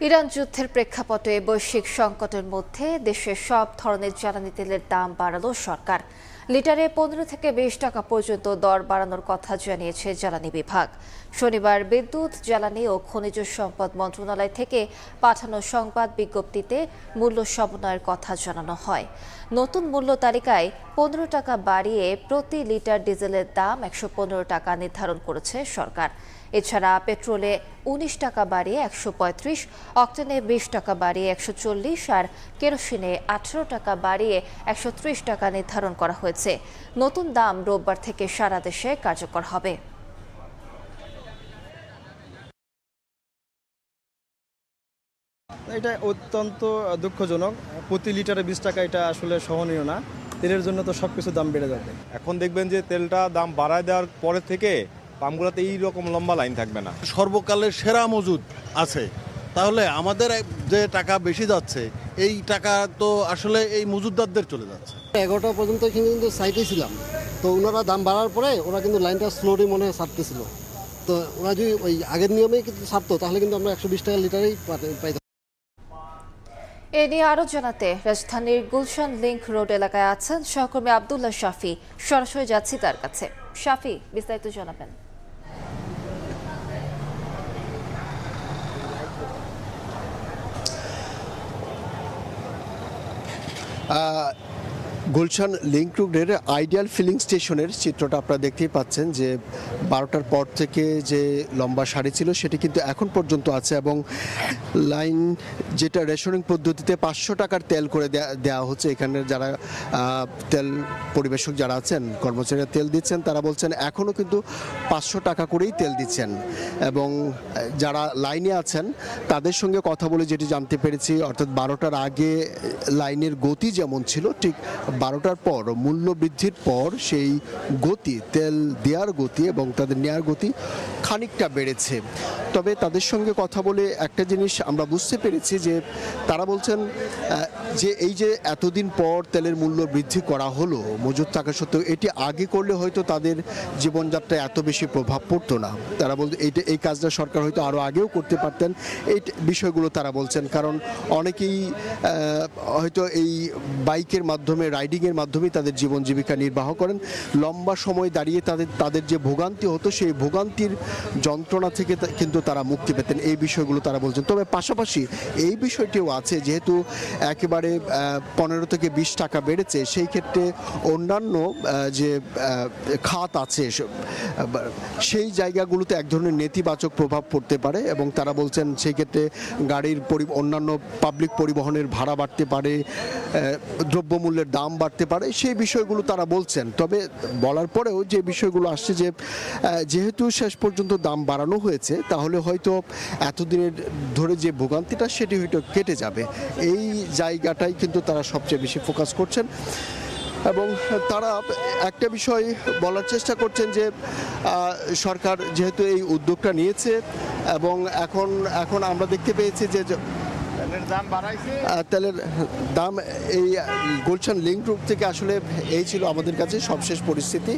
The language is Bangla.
ইরান যুদ্ধের প্রেক্ষাপটে বৈশ্বিক সংকটের মধ্যে দেশের সব ধরনের জ্বালানি তেলের দাম বাড়ালো সরকার। লিটারে 15 থেকে 20 টাকা পর্যন্ত দর বাড়ানোর কথা জানিয়েছে জ্বালানি বিভাগ। শনিবার বিদ্যুৎ, জ্বালানি ও খনিজ সম্পদ মন্ত্রণালয় থেকে পাঠানো সংবাদ বিজ্ঞপ্তিতে মূল্য সমন্বয়ের কথা জানানো হয়। নতুন মূল্য তালিকায় 15 টাকা বাড়িয়ে প্রতি লিটার ডিজেলের দাম 115 টাকা নির্ধারণ করেছে সরকার। এছাড়া পেট্রোলে 19 টাকা বাড়িয়ে 135, অক্টেনে 20 টাকা বাড়িয়ে 140 আর কেরোসিনে 18 টাকা বাড়িয়ে 130 টাকা নির্ধারণ করা হয়েছে। নতুন দাম রোববার থেকে সারা দেশে কার্যকর হবে। এটা অত্যন্ত দুঃখজনক। প্রতি লিটারে 20 টাকা, এটা আসলে সহনীয় না। তেলের জন্য তো সবকিছু দাম বেড়ে যাবে। এখন দেখবেন যে তেলটা দাম বাড়ায় দেওয়ার পরে থেকে পাম্পগুলোতে এই রকম লম্বা লাইন থাকবে না। সর্বকালের সেরা মজুদ আছে, তাহলে আমাদের যে টাকা বেশি যাচ্ছে এই টাকা তো আসলে এই মজুদদারদের চলে যাচ্ছে। 11টা পর্যন্ত এখানে কিন্তু সাইটে ছিলাম, তো ওনারা দাম বাড়ার পরে ওরা কিন্তু লাইনটা স্লোলি মনে হয় ছাড়তেছিল। তো ওরা যদি ওই আগের নিয়মেই কিন্তু ছাড়তো তাহলে কিন্তু আমরা 120 টাকা লিটারেই পাইতাম। এ নিয়ে আরও জানাতে রাজধানীর গুলশান লিংক রোড এলাকায় আছেন সহকর্মী আব্দুল্লাহ শাফি। সরাসরি যাচ্ছি তার কাছে। শাফি, বিস্তারিত জানাবেন। গুলশান লিংক রোডের আইডিয়াল ফিলিং স্টেশনের চিত্রটা আপনারা দেখতেই পাচ্ছেন যে 12টার পর থেকে যে লম্বা সারি ছিল সেটি কিন্তু এখন পর্যন্ত আছে, এবং লাইন যেটা রেশনিং পদ্ধতিতে 500 টাকার তেল করে দেওয়া হচ্ছে। এখানে যারা তেল পরিবেশক যারা আছেন, কর্মচারীরা তেল দিচ্ছেন, তারা বলছেন এখনও কিন্তু 500 টাকা করেই তেল দিচ্ছেন। এবং যারা লাইনে আছেন তাদের সঙ্গে কথা বলে যেটি জানতে পেরেছি, অর্থাৎ 12টার আগে লাইনের গতি যেমন ছিল, ঠিক 12টার পর মূল্য বৃদ্ধির পর সেই গতি, তেল দেওয়ার গতি এবং তাদের নেওয়ার গতি খানিকটা বেড়েছে। তবে তাদের সঙ্গে কথা বলে একটা জিনিস আমরা বুঝতে পেরেছি যে তারা বলছেন যে এই যে এতদিন পর তেলের মূল্য বৃদ্ধি করা হলো মজুদ থাকা সত্ত্বেও, এটি আগে করলে হয়তো তাদের জীবনযাত্রায় এত বেশি প্রভাব পড়তো না। তারা বলতে এই কাজটা সরকার হয়তো আরও আগেও করতে পারতেন, এই বিষয়গুলো তারা বলছেন। কারণ অনেকেই হয়তো এই বাইকের মাধ্যমে, রাইডিংয়ের মাধ্যমেই তাদের জীবন জীবিকা নির্বাহ করেন। লম্বা সময় দাঁড়িয়ে তাদের যে ভোগান্তি হতো সেই ভোগান্তির যন্ত্রণা থেকে কিন্তু তারা মুক্তি পেতেন, এই বিষয়গুলো তারা বলছেন। তবে পাশাপাশি এই বিষয়টিও আছে, যেহেতু একেবারে 15 থেকে 20 টাকা বেড়েছে, সেই ক্ষেত্রে অন্যান্য যে খাত আছে সেই জায়গাগুলোতে এক ধরনের নেতিবাচক প্রভাব পড়তে পারে, এবং তারা বলছেন সেই ক্ষেত্রে গাড়ির অন্যান্য পাবলিক পরিবহনের ভাড়া বাড়তে পারে, দ্রব্যমূল্যের দাম বাড়তে পারে, সেই বিষয়গুলো তারা বলছেন। তবে বলার পরেও যে বিষয়গুলো আসছে যে যেহেতু শেষ পর্যন্ত দাম বাড়ানো হয়েছে, তাহলে হয়তো এতদিনের ধরে যে ভোগান্তিটা সেটি হয়তো কেটে যাবে, এই জায়গাটাই কিন্তু তারা সবচেয়ে বেশি ফোকাস করছেন। এবং তারা একটা বিষয় বলার চেষ্টা করছেন যে সরকার যেহেতু এই উদ্যোগটা নিয়েছে, এবং এখন আমরা দেখতে পেয়েছি যে তেলের দাম এই গুলশান লিংক রোড থেকে আসলে এই ছিল আমাদের কাছে সবশেষ পরিস্থিতি।